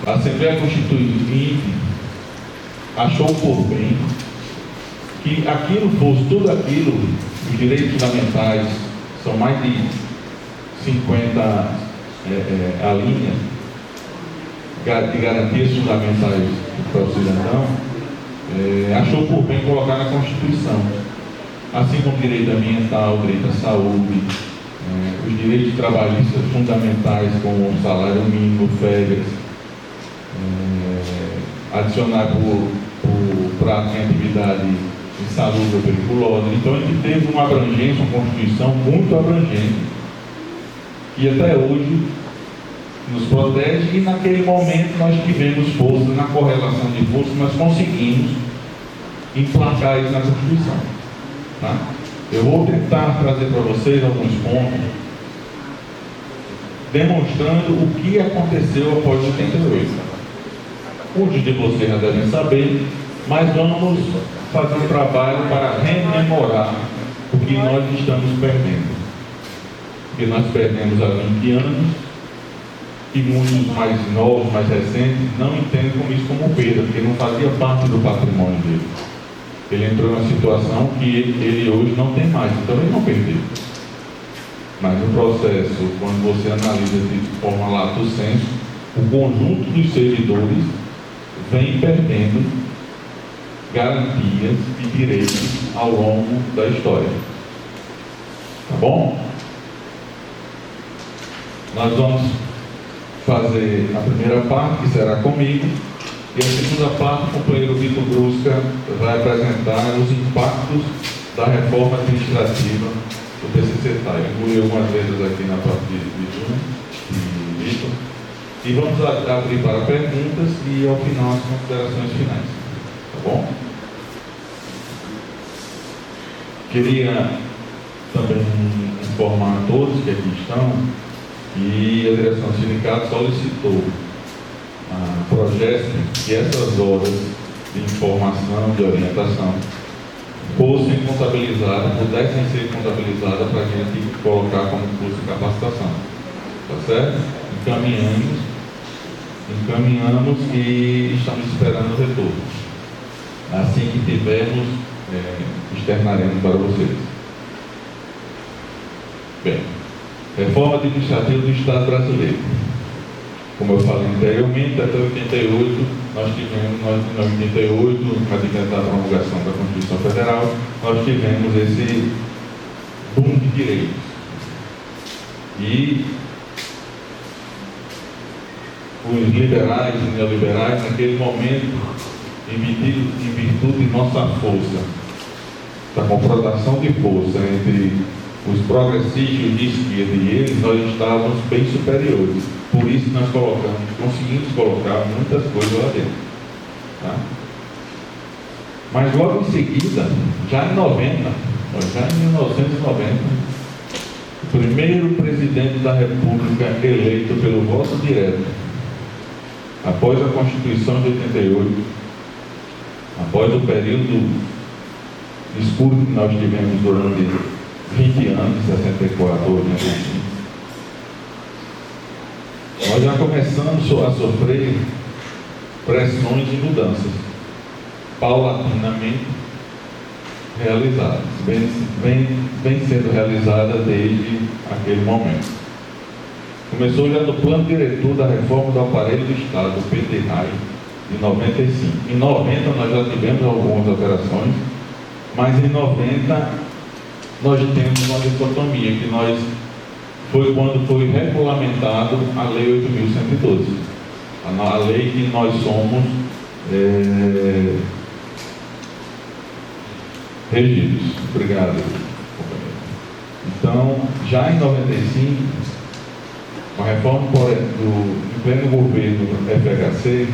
a Assembleia Constituinte achou por bem que aquilo fosse tudo aquilo, os direitos fundamentais, são mais de 50 alíneas de garantias fundamentais para o cidadão, achou por bem colocar na Constituição, assim como direito ambiental, direito à saúde, os direitos trabalhistas fundamentais como o salário mínimo, férias, adicionar para a atividade insalubre ou periculosa. Então a gente teve uma abrangência, uma Constituição muito abrangente, que até hoje nos protege, e naquele momento nós tivemos força, na correlação de forças, nós conseguimos emplacar isso na Constituição. Tá? Eu vou tentar trazer para vocês alguns pontos, demonstrando o que aconteceu após 88. Muitos de vocês já devem saber, mas vamos fazer um trabalho para rememorar o que nós estamos perdendo. Porque nós perdemos há 20 anos, e muitos mais novos, mais recentes, não entendem como isso como perda, porque não fazia parte do patrimônio dele. Ele entrou em uma situação que ele hoje não tem mais, então ele não perdeu. Mas no processo, quando você analisa de forma lato sensu, o conjunto dos servidores vem perdendo garantias e direitos ao longo da história. Tá bom? Nós vamos fazer a primeira parte, que será comigo, e a segunda parte, o companheiro Vitor Brusca vai apresentar os impactos da reforma administrativa do PCC-TAI. Incluí algumas vezes aqui na parte de Júnior e Vitor. E vamos abrir para perguntas e, ao final, as considerações finais. Tá bom? Queria também informar a todos que aqui estão que a direção do sindicato solicitou a Progesp que essas horas de informação, de orientação, fossem contabilizadas, pudessem ser contabilizadas para a gente colocar como curso de capacitação. Tá certo? Encaminhamos e estamos esperando o retorno. Assim que tivermos, externaremos para vocês. Bem, reforma administrativa do Estado brasileiro. Como eu falei anteriormente, até 88, nós tivemos, em 88, na decretada promulgação da Constituição Federal, nós tivemos esse boom de direitos. E os liberais e neoliberais, naquele momento, em virtude de nossa força, da confrontação de força entre os progressistas de esquerda e eles, nós estávamos bem superiores. Por isso nós conseguimos colocar muitas coisas lá dentro. Tá? Mas logo em seguida, já em 1990, o primeiro presidente da República eleito pelo voto direto, após a Constituição de 88, após o período escuro que nós tivemos durante 20 anos, 64 ou 85, nós já começamos a sofrer pressões e mudanças, paulatinamente realizadas, vem sendo realizadas desde aquele momento. Começou já no plano diretor da reforma do aparelho do Estado, o PT-RAI, de 95. Em 90 nós já tivemos algumas alterações, mas em 90 nós temos uma dicotomia, que foi quando foi regulamentado a Lei 8.112, a lei que nós somos regidos. Obrigado. Então, já em 95, a reforma do pleno governo FHC,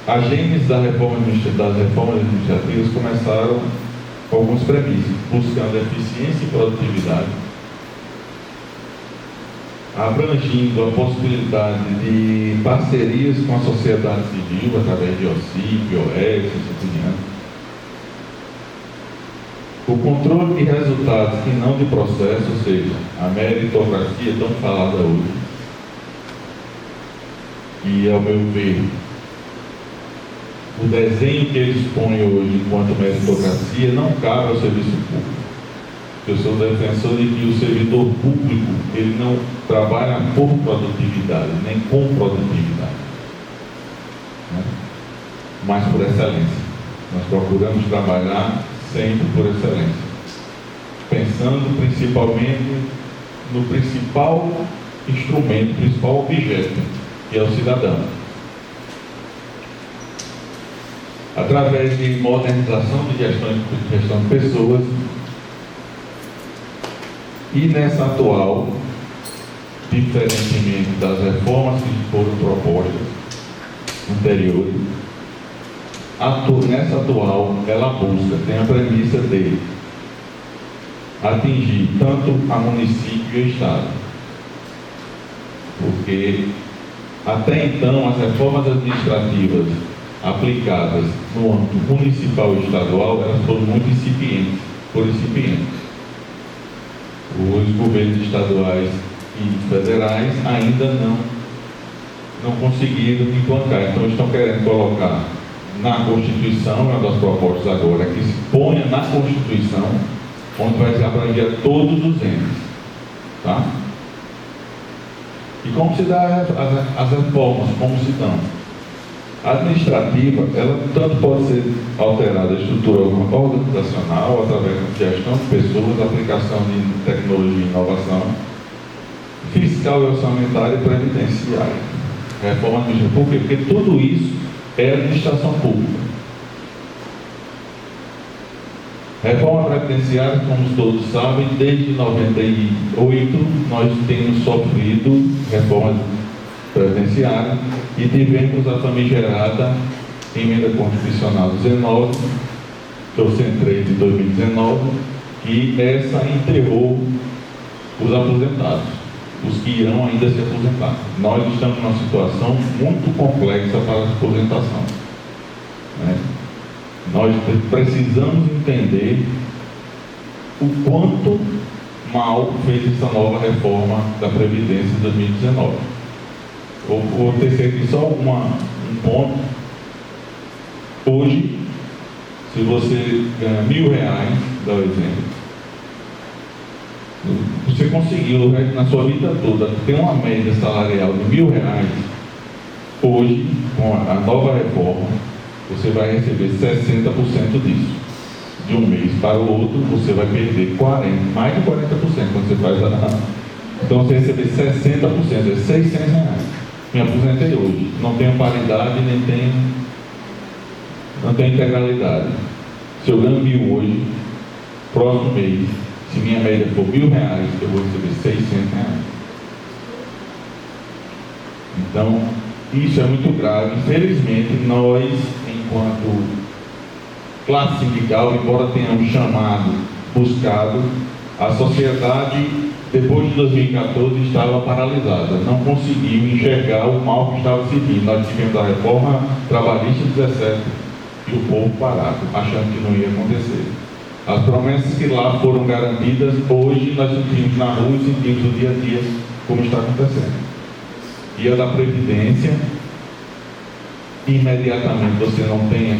a gênese das reformas administrativas começaram com alguns premissas, buscando eficiência e produtividade, abrangindo a possibilidade de parcerias com a sociedade civil, através de OCIP, OS, assim por diante. O controle de resultados e não de processo, ou seja, a meritocracia tão falada hoje, E, ao meu ver, o desenho que eles põem hoje enquanto meritocracia não cabe ao serviço público. Eu sou defensor de que o servidor público ele não trabalha por produtividade, nem com produtividade, né? Mas por excelência. Nós procuramos trabalhar sempre por excelência, pensando principalmente no principal instrumento, principal objeto, que é o cidadão. Através de modernização de gestão de pessoas, e nessa atual, diferentemente das reformas que foram propostas anteriores, nessa atual, ela busca, tem a premissa de atingir tanto a município e o Estado. Porque, até então, as reformas administrativas aplicadas no âmbito municipal e estadual, elas foram muito incipientes. Os governos estaduais e federais ainda não conseguiram implantar. Então, estão querendo colocar na Constituição, é uma das propostas agora, que se ponha na Constituição, onde vai se abranger todos os entes. Tá? E como se dá as reformas, como se dão? A administrativa, ela tanto pode ser alterada a estrutura organizacional, através de gestão de pessoas, aplicação de tecnologia e inovação, fiscal e orçamentária e previdenciária. Reforma administrativa. Por quê? Porque tudo isso é administração pública. Reforma previdenciária, como todos sabem, desde 98 nós temos sofrido reformas previdenciária e tivemos a famigerada emenda constitucional 19, que eu centrei de 2019, que essa enterrou os aposentados, os que irão ainda se aposentar. Nós estamos numa situação muito complexa para a aposentação, né? Nós precisamos entender o quanto mal fez essa nova reforma da Previdência de 2019. Vou tecer aqui só um ponto. Hoje, se você ganha R$1.000, dá o exemplo, você conseguiu na sua vida toda ter uma média salarial de R$1.000, hoje, com a nova reforma, você vai receber 60% disso. De um mês para o outro, você vai perder mais de 40% quando você faz a... Então, você receber 60%, é R$600. Me aposentei hoje. Não tenho paridade, não tenho integralidade. Se eu ganho 1.000 hoje, próximo mês, se minha média for R$1.000, eu vou receber R$600. Então, isso é muito grave. Infelizmente, nós, enquanto classe sindical, embora tenhamos buscado, a sociedade, depois de 2014, estava paralisada, não conseguiu enxergar o mal que estava se vindo. Nós tivemos a reforma trabalhista de 17 e o povo parado, achando que não ia acontecer. As promessas que lá foram garantidas, hoje nós sentimos na rua e sentimos no dia a dia como está acontecendo. E a da Previdência, imediatamente você não tem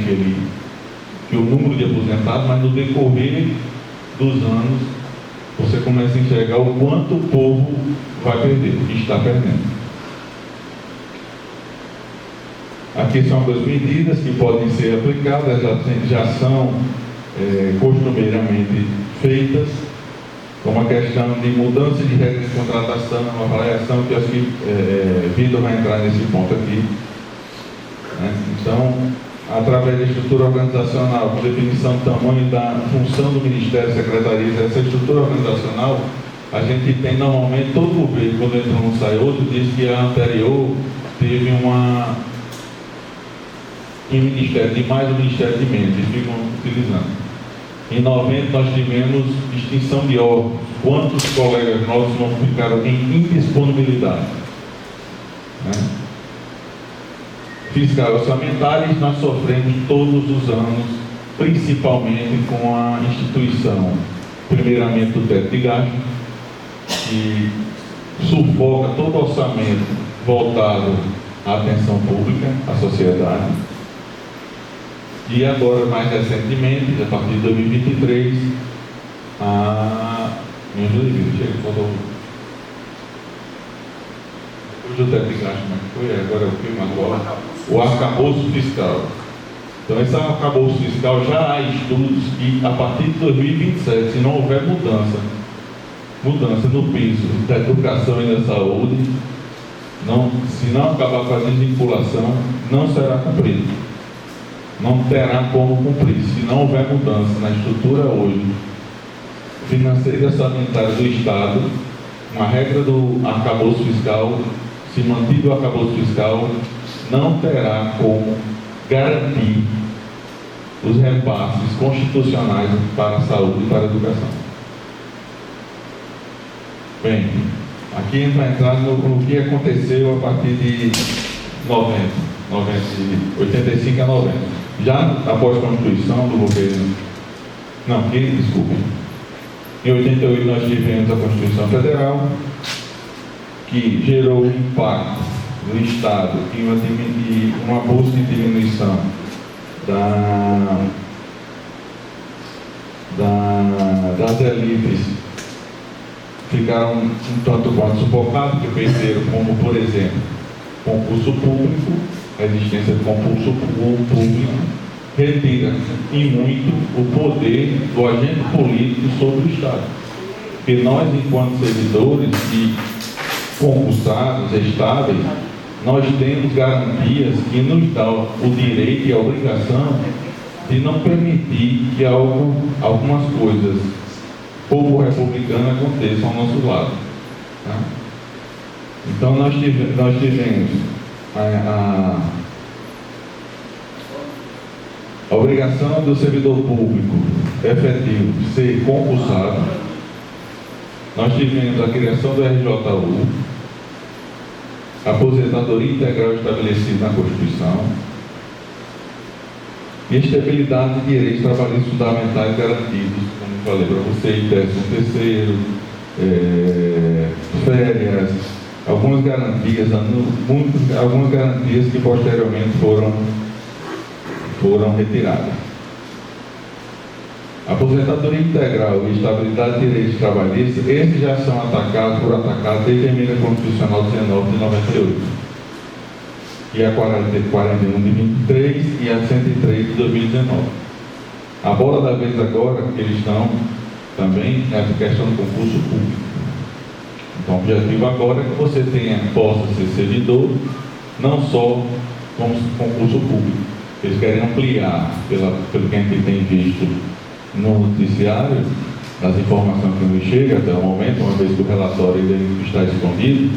o número de aposentados, mas no decorrer dos anos, você começa a enxergar o quanto o povo vai perder, e está perdendo. Aqui são algumas medidas que podem ser aplicadas, já são costumeiramente feitas, como a questão de mudança de regras de contratação, uma avaliação que eu acho que Vitor vai entrar nesse ponto aqui, né? Então, através da estrutura organizacional, com definição do tamanho da função do Ministério, Secretarias, essa estrutura organizacional, a gente tem normalmente, todo governo, quando entra um sai outro, diz que a anterior teve ministério de mais, um ministério de menos, eles ficam utilizando. Em 90 nós tivemos extinção de órgãos. Quantos colegas nossos não ficaram em indisponibilidade, né? Fiscal e orçamentários, nós sofremos todos os anos, principalmente com a instituição, primeiramente do teto de gasto, que sufoca todo o orçamento voltado à atenção pública, à sociedade. E agora, mais recentemente, a partir de 2023, me ajuda aí, chega, faltou. Hoje eu até explicar como é que foi, agora é o que agora? O arcabouço fiscal. Então, esse arcabouço fiscal já há estudos que, a partir de 2027, se não houver mudança no piso da educação e da saúde, se não acabar com a desvinculação, não será cumprido. Não terá como cumprir. Se não houver mudança na estrutura hoje financeira e sanitária do Estado, uma regra do arcabouço fiscal, se mantido o arcabouço fiscal, não terá como garantir os repasses constitucionais para a saúde e para a educação. Bem, aqui entrar no que aconteceu a partir de 85 a 90. Já após a Constituição do governo, desculpe, em 88 nós tivemos a Constituição Federal, que gerou um impacto no Estado e uma busca de diminuição das elites, ficaram um tanto quanto sufocados, que perderam, como por exemplo, concurso público, a existência de concurso público retira em muito o poder do agente político sobre o Estado. Porque nós, enquanto servidores e concursados estáveis, nós temos garantias que nos dão o direito e a obrigação de não permitir que algumas coisas pouco republicanas aconteçam ao nosso lado. Tá? Então nós tivemos a obrigação do servidor público efetivo ser concursado. Nós tivemos a criação do RJU, a aposentadoria integral estabelecida na Constituição e estabilidade de direitos trabalhistas fundamentais garantidos, como falei para vocês, 13º, férias, algumas garantias que posteriormente foram retiradas. A aposentadoria integral e estabilidade de direitos trabalhistas, esses já são atacados desde a emenda constitucional 19 de 98, e a 41 de 23 e a 103 de 2019. A bola da vez agora, que eles estão também, é a questão do concurso público. Então, o objetivo agora é que você possa ser servidor, não só como concurso público. Eles querem ampliar, pelo que a gente tem visto no noticiário, as informações que nos chegam até o momento, uma vez que o relatório ainda está escondido,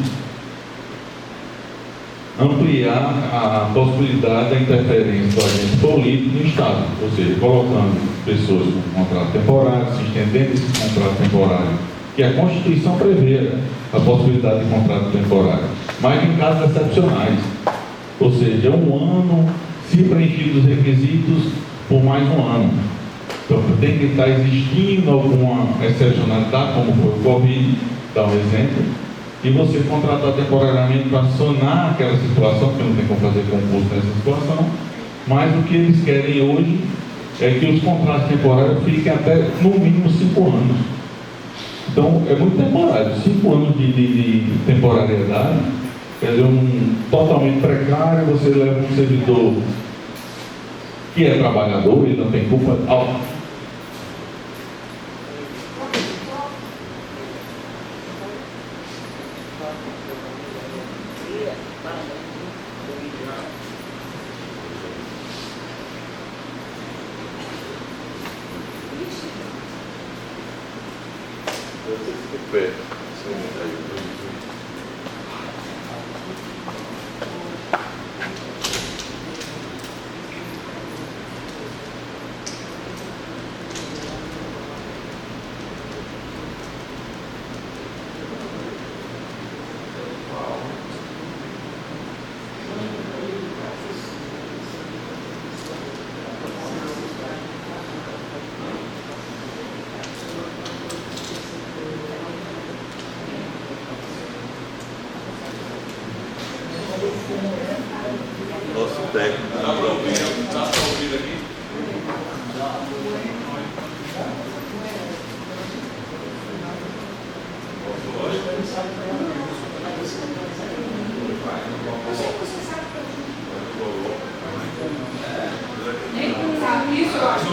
ampliar a possibilidade da interferência do agente político no Estado, ou seja, colocando pessoas com contrato temporário, se estendendo esse contrato temporário, que a Constituição prevê a possibilidade de contrato temporário, mas em casos excepcionais, ou seja, um ano, se preenchidos os requisitos, por mais um ano. Então, tem que estar existindo alguma excepcionalidade, como foi o Covid, dá um exemplo, e você contratar temporariamente para sanar aquela situação, porque não tem como fazer concurso nessa situação, mas o que eles querem hoje é que os contratos temporários fiquem até, no mínimo, 5 anos. Então, é muito temporário, 5 anos de temporariedade, quer dizer, totalmente precário, você leva um servidor que é trabalhador, ele não tem culpa. nosso técnico. Dá para ouvir aqui? Isso eu acho.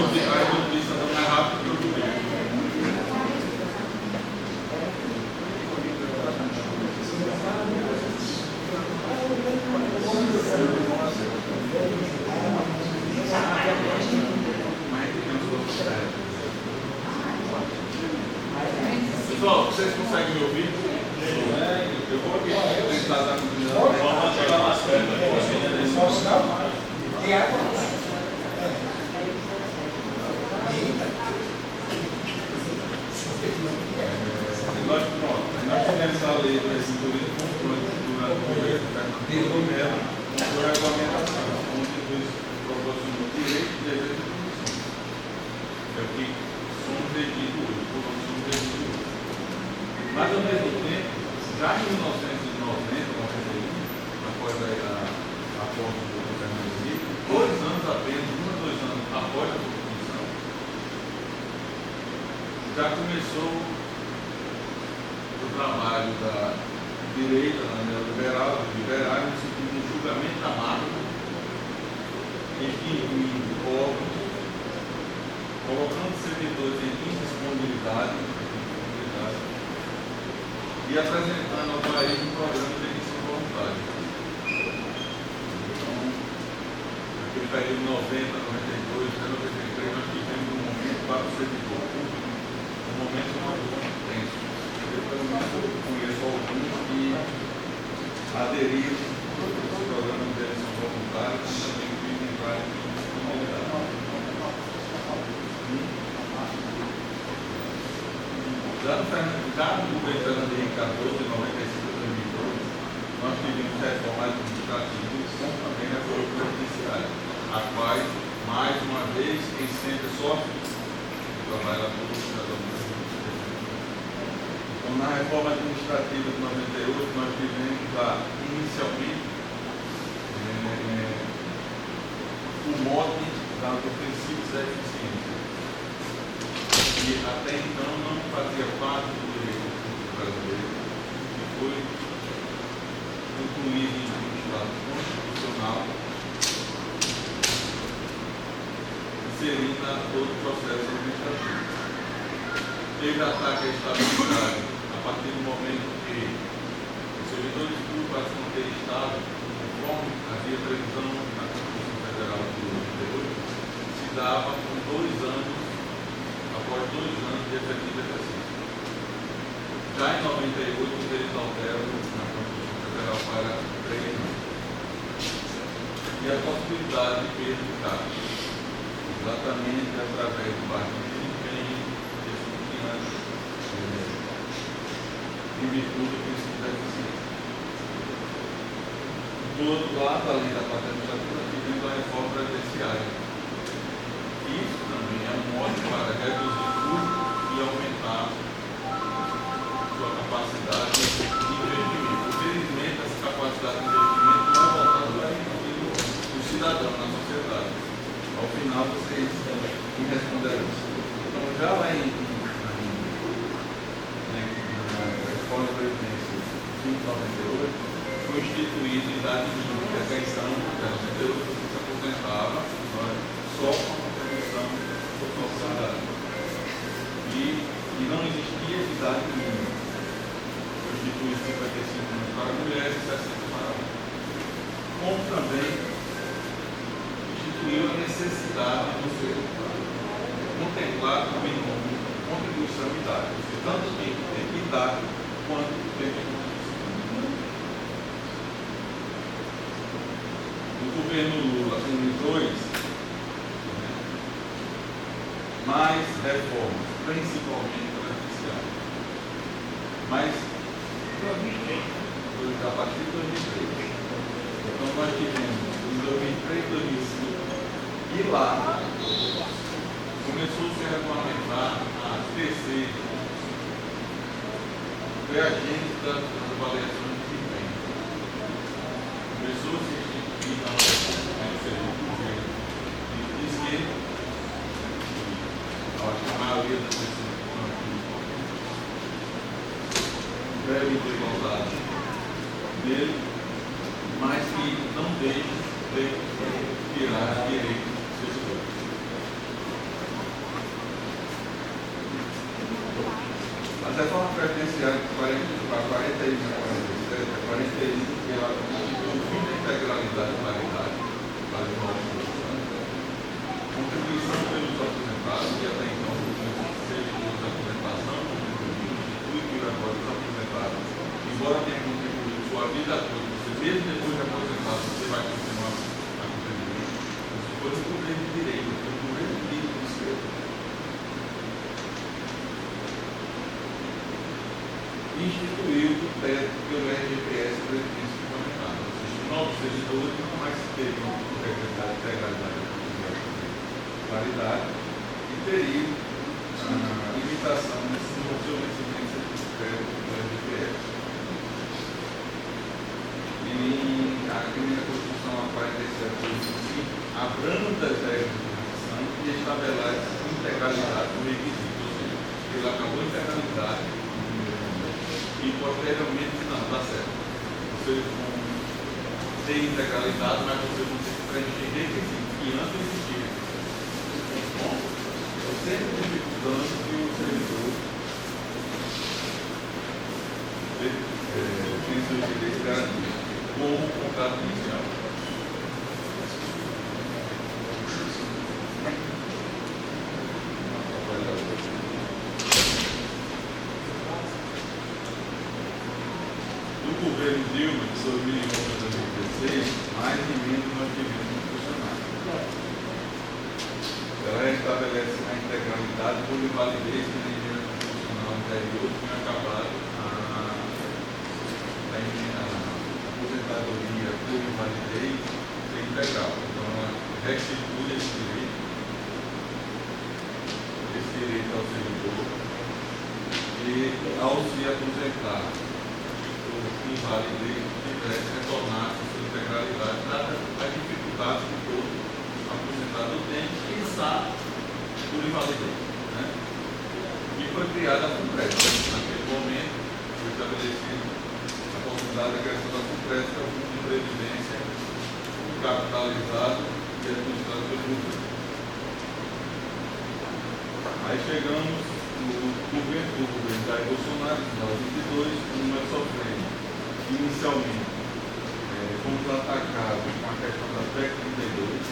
Pessoal, vocês conseguem me ouvir? Eu vou aqui tentar dar vamos chegar mais perto. Nós tivemos a lei do Escrito durante o governo, por regulamentação, onde nos proporcionou direito de execução. É o que somos regidos hoje, por nós somos regidos hoje. Mas, ao mesmo tempo, já em 1990, após a posse do governo Egito, 2 anos apenas, 1 a 2 anos após a Constituição, já começou o trabalho da direita, neoliberal, dos liberais, no sentido do julgamento da máquina, extinguindo órgãos, colocando servidores em indisponibilidade e apresentando ao país um programa de emissão voluntária. Então, naquele período 90, 92, até 93, nós tivemos um momento para o servidor público, um momento muito tenso. Eu conheço alguns que aderiram ao programa de emissão voluntária e também quis entrar em disponibilidade. Já no governo Fernando Henrique Cardoso, em 95 a 2002, nós tivemos reforma administrativa e também reforma previdenciária, a quais, mais uma vez, quem sempre sofre o trabalhador do cidadão brasileiro. Então, na reforma administrativa de 98, nós tivemos inicialmente o mote dos princípios da eficiência. E até então não fazia parte do direito brasileiro, que foi incluído em um Estado constitucional, inserindo todo o processo administrativo. Teve ataque à estabilidade a partir do momento que os servidores públicos passam a ter Estado, conforme havia previsão na Constituição Federal de 88, se dava com 2 anos, após 2 anos de efetivo exercício. Já em 98, eles alteram na Constituição Federal para 3 anos. E a possibilidade de perda de cargos, exatamente através do partido de desempenho em virtude do princípio da eficiência. Do outro lado, além da parte administrativa, tivemos a reforma previdenciária. Isso também é um modo para reduzir custos e aumentar sua capacidade de investimento. Infelizmente, essa capacidade de investimento não é voltada para o cidadão na sociedade. Ao final, vocês me responderam isso. Então, já lá na Reforma da Previdência de 1998, foi instituída a idade mínima de pensão, que se aposentava só com a contribuição social. E não existia idade mínima. Foi instituído 55 anos para mulheres e 60 para homens. Como também instituiu a necessidade de você contemplar o mínimo de contribuição e idade. Tanto tem que ter idade quanto tem que ter. O governo Lula, em 2, mais reformas, principalmente previdenciárias. Mas, a partir de 2003. Então, nós tivemos em 2003, 2005, e lá começou-se a regulamentar as TC, foi a agente das avaliações de desempenho. Começou-se a instituir causado dele, mas que não deixe de tirar direito dos seus dois. As reformas previdenciárias de 41 a 47, a 41, que ela constitui o fim da integralidade e paridade para os novos funcionários. Contribuição pelos aposentados, que até então servidores da aposentação, contribui que agora os aposentados, embora tenha contribuído sua vida toda, você mesmo depois de aposentado, você vai continuar a contribuir. Isso foi um governo de direito, foi um governo de esquerda. Instituiu o teto pelo RGPS Previdência Complementar. Ou seja, os novos servidores não mais teriam integralidade e paridade e teriam a limitação no seu vencimento do teto do RGPS. E a Emenda Constitucional 47, abranda as regras de transição e estabelece integralidade do requisito. Ou seja, ele acabou a integralidade e posteriormente não, dá certo. Você não tem integralidade, mas você não tem que preencher requisitos que antes existiam. Bom, eu sempre dificultando que o servidor tem seus direitos garantidos, como o contrato inicial. No governo Dilma, de 2011 a 2016, mais emendas nós tivemos no funcionário. Ela estabelece a integralidade por invalidez da energia constitucional anterior, que tinha acabado a aposentadoria por invalidez ser integral. Então, ela restitui esse direito ao servidor e, ao se aposentar, invalidez tivesse retornar a sua integralidade, dada a dificuldade que todo aposentado tem, pensar por invalidez. Né? E foi criada a FUNPRESP. Naquele momento, foi estabelecida a possibilidade da criação da FUNPRESP, que é o Fundo de Previdência capitalizado e administrado pelo governo. Aí chegamos no governo Jair Bolsonaro, em 2022, nós sofremos inicialmente fomos atacados com a questão da PEC 32,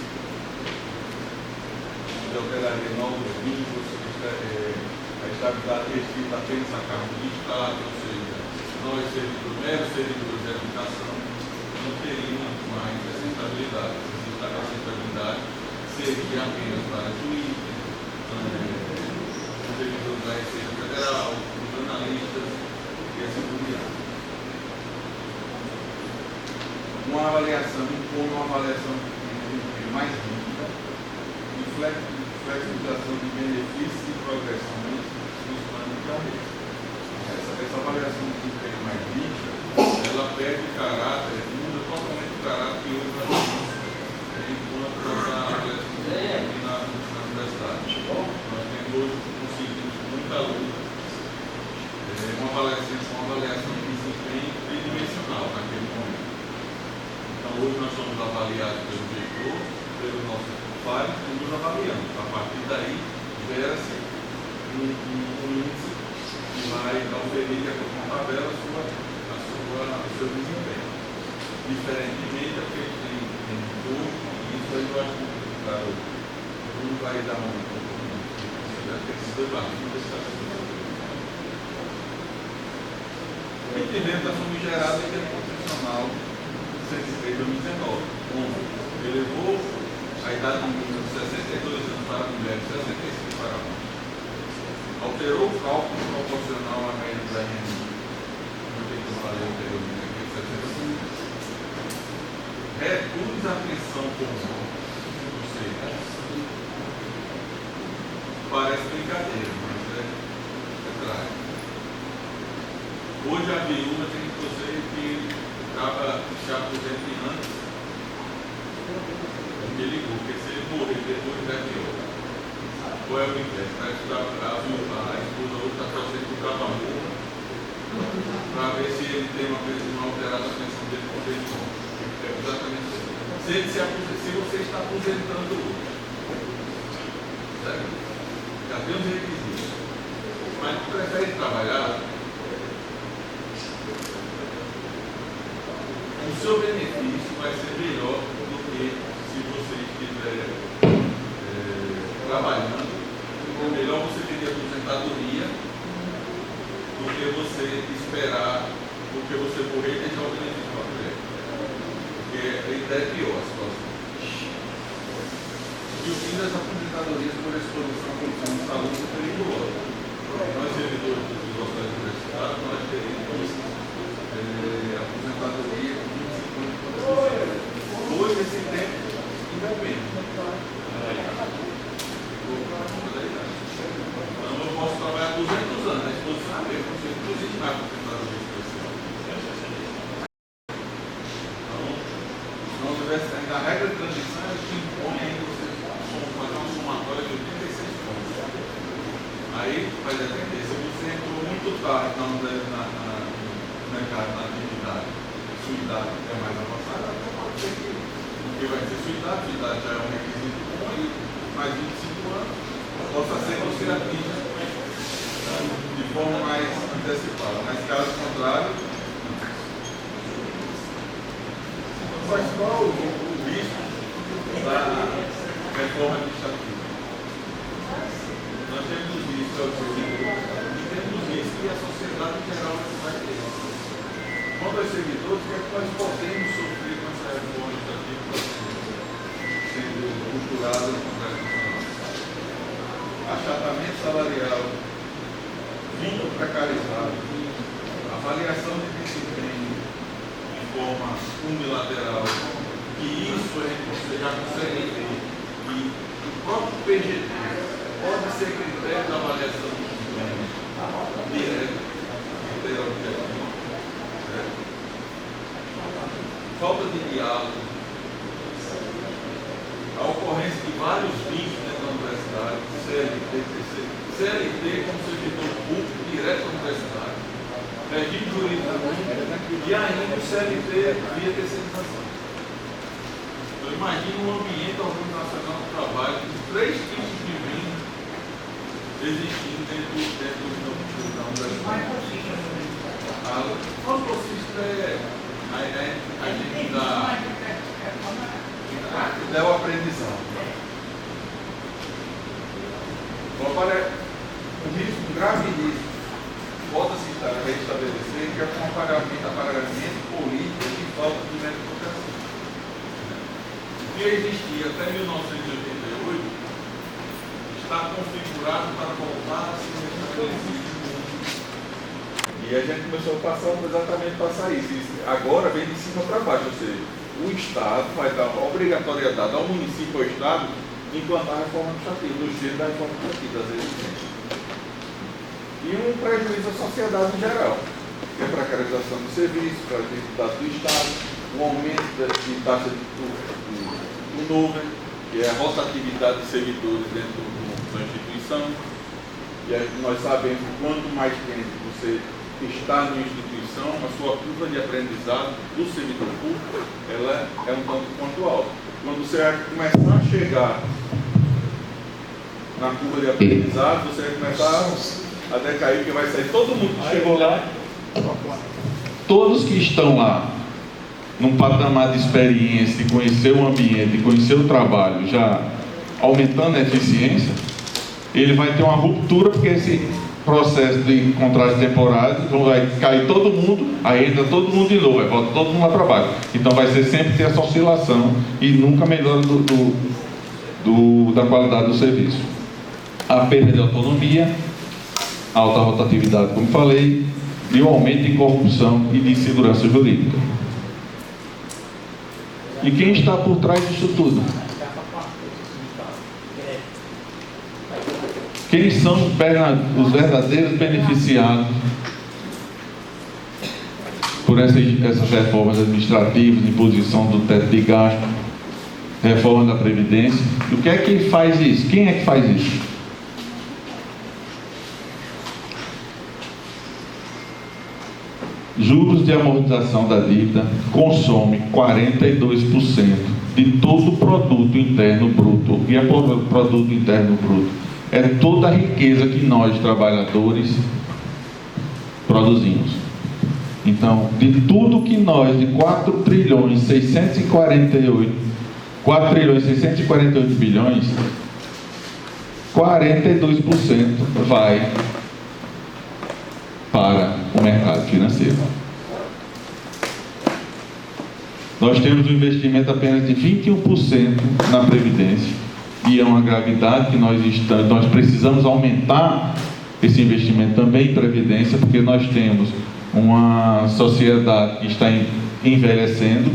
que alteraria novos vínculos, a estabilidade restrita apenas a cargo de Estado, ou seja, nós meros servidores de educação não teríamos mais essa estabilidade. Essa estabilidade seria apenas para juízes, servidores da Receita Federal, jornalistas e assim por diante. Uma avaliação mais rígida e flexibilização de benefícios e progressões nos planos de carreira. Essa avaliação de desempenho mais rígida, ela perde o caráter, muda totalmente o caráter que hoje nós temos enquanto essa avaliação na universidade. Nós temos hoje conseguimos muita luta, uma avaliação de desempenho tridimensional naquele momento. Então, hoje nós somos avaliados pelo diretor, pelo nosso pai, e nos avaliamos. A partir daí, gera-se um índice que vai oferir, de acordo com a tabela, o seu desempenho. Diferentemente do que tem hoje, e isso aí eu acho complicado. Não vai dar isso já tem que ser debatido essa questão. E tivemos a famigerada emenda constitucional 103 de 2019, onde elevou a idade mínima de 62 anos para mulheres e 65 para homens. Alterou o cálculo proporcional à média da renda, como eu falei anteriormente, aqui de 75. Reduz a pensão comum, ou seja, parece brincadeira, mas é trágico. Hoje a viúva tem que você que acaba se aposentando antes, porque ligou, porque se ele morrer depois da viúva, ou é o inverso, a esposa hoje está torcendo para o cabo morra, para ver se ele tem uma alterada a pensão dele por dentro. É exatamente isso. Se você está aposentando hoje, certo? Já tem os requisitos, mas não prefere trabalhar, o seu benefício vai ser melhor do que se você estiver trabalhando. Ou melhor, você teria aposentadoria do que você esperar, do que você morrer e deixar o benefício para frente. Porque ainda é pior a situação. E o fim das aposentadorias por exposição à condição de saúde é perigosa. Nós, servidores dos hospitais universitários, nós teremos aposentadoria com 25 anos. Hoje, esse tempo independe. Então, eu posso trabalhar 200 anos, a exposição é a mesma, não existe mais aposentadoria especial. Então, se não tivesse ainda a regra de transição, ela te impõe ainda você fazer uma somatória de 86 pontos. Aí vai depender, se você entrou muito tarde no mercado, na atividade, sua idade é mais avançada, até pode ser que, porque vai ser sua idade já é um requisito bom e mais 25 anos, possa ser que você atinja de forma mais antecipada, mas caso contrário, mas qual o risco da reforma administrativa? Nós temos o risco ao servidor e temos o risco que a sociedade em geral vai ter. Quanto aos servidores, o que é que nós podemos sofrer com essa reforma administrativa que está sendo costurada no Congresso Nacional? Achatamento salarial, vínculo precarizado, avaliação de desempenho de forma unilateral, que isso você já consegue ver, que o próprio PGT pode ser critério de avaliação de desempenho direto, critério objetivo, certo? Falta de diálogo, a ocorrência de vários vínculos dentro da universidade, CLT como servidor público direto da universidade, regime jurídico e ainda o CLT via terceirização. Então imagine um ambiente organizacional do trabalho com 3 tipos de vínculos existindo dentro da universidade. O bolsista a gente dá o aprendizado. Agora, o risco grave disso volta a se restabelecer, que é um aparelhamento político de falta de meritocracia. O que existia até 1988 está configurado para voltar a se restabelecer. E a gente começou a passar exatamente passar isso. Agora vem de cima para baixo, ou seja, o Estado vai dar obrigatoriedade ao município ou ao Estado implantar a reforma administrativa, no jeito da reforma administrativa, das exigências. E um prejuízo à sociedade em geral, que é a precarização do serviço, para a dificuldade do Estado, o aumento de taxa do nuvem, que é a rotatividade de servidores dentro da instituição. E nós sabemos que quanto mais tempo você está numa instituição, a sua curva de aprendizado do servidor público, ela é um tanto quanto alta. Quando você começar a chegar na curva de aprendizado, você vai começar a decair, porque vai sair todo mundo que chegou lá. Todos que estão lá, num patamar de experiência, de conhecer o ambiente, de conhecer o trabalho, já aumentando a eficiência, ele vai ter uma ruptura, porque esse processo de contrato temporário, então vai cair todo mundo, aí entra todo mundo de novo, aí volta todo mundo lá para baixo. Então vai ser sempre ter essa oscilação e nunca melhora da qualidade do serviço. A perda de autonomia, alta rotatividade, como falei, e o aumento de corrupção e de insegurança jurídica. E quem está por trás disso tudo? Quem são os verdadeiros beneficiados por essas reformas administrativas, imposição do teto de gasto, reforma da Previdência? E o que é que faz isso? Quem é que faz isso? juros de amortização da dívida consome 42% de todo o produto interno bruto. O que é produto interno bruto? É toda a riqueza que nós, trabalhadores, produzimos. Então, de tudo que nós, de 4 trilhões 648 bilhões, 42% vai para o mercado financeiro. Nós temos um investimento apenas de 21% na Previdência, e é uma gravidade que nós precisamos aumentar esse investimento também em Previdência, porque nós temos uma sociedade que está envelhecendo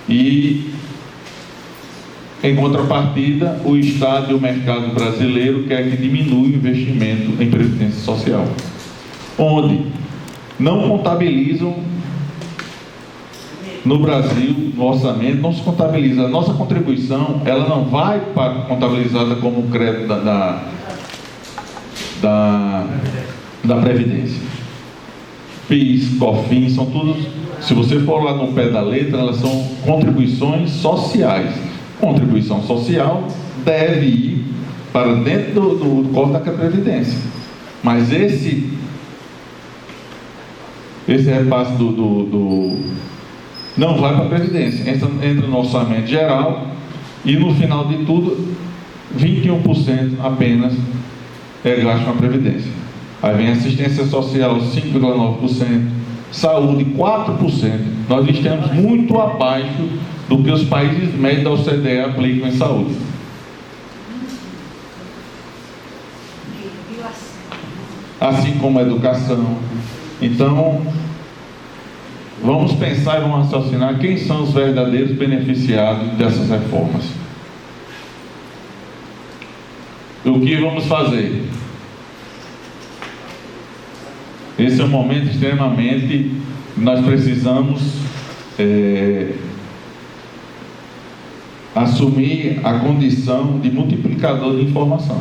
e, em contrapartida, o Estado e o mercado brasileiro querem que diminua o investimento em Previdência Social, onde não contabilizam no Brasil, no orçamento, não se contabiliza. A nossa contribuição, ela não vai contabilizada como crédito da Previdência. PIS, COFINS, são todos, se você for lá no pé da letra, elas são contribuições sociais. Contribuição social deve ir para dentro do corte da Previdência. Mas esse repasse não vai para a Previdência, entra no orçamento geral e, no final de tudo, 21% apenas é gasto na Previdência. Aí vem assistência social, 5,9%, saúde, 4%. Nós estamos muito abaixo do que os países médios da OCDE aplicam em saúde. Assim como a educação. Então, vamos pensar e vamos raciocinar quem são os verdadeiros beneficiados dessas reformas. O que vamos fazer? Esse é um momento extremamente... Nós precisamos assumir a condição de multiplicador de informação.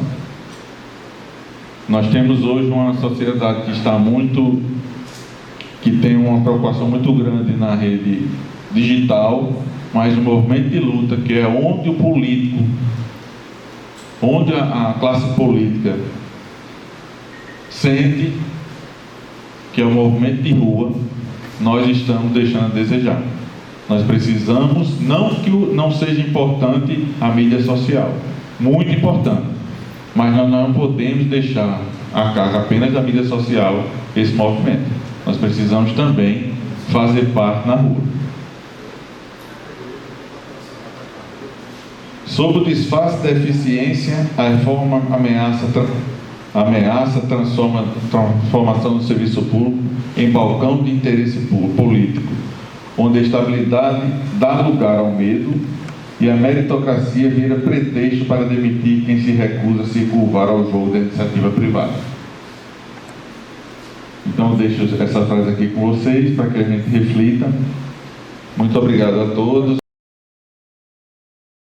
Nós temos hoje uma sociedade que tem uma preocupação muito grande na rede digital, mas um movimento de luta que é onde o político, onde a classe política sente que é um movimento de rua, nós estamos deixando a desejar. Nós precisamos, não que não seja importante a mídia social, muito importante, mas nós não podemos deixar a carga apenas da mídia social esse movimento. Nós precisamos também fazer parte na rua. Sob o disfarce da eficiência, a reforma ameaça transformação do serviço público em balcão de interesse político, onde a estabilidade dá lugar ao medo e a meritocracia vira pretexto para demitir quem se recusa a se curvar ao jogo da iniciativa privada. Então, eu deixo essa frase aqui com vocês para que a gente reflita. Muito obrigado a todos.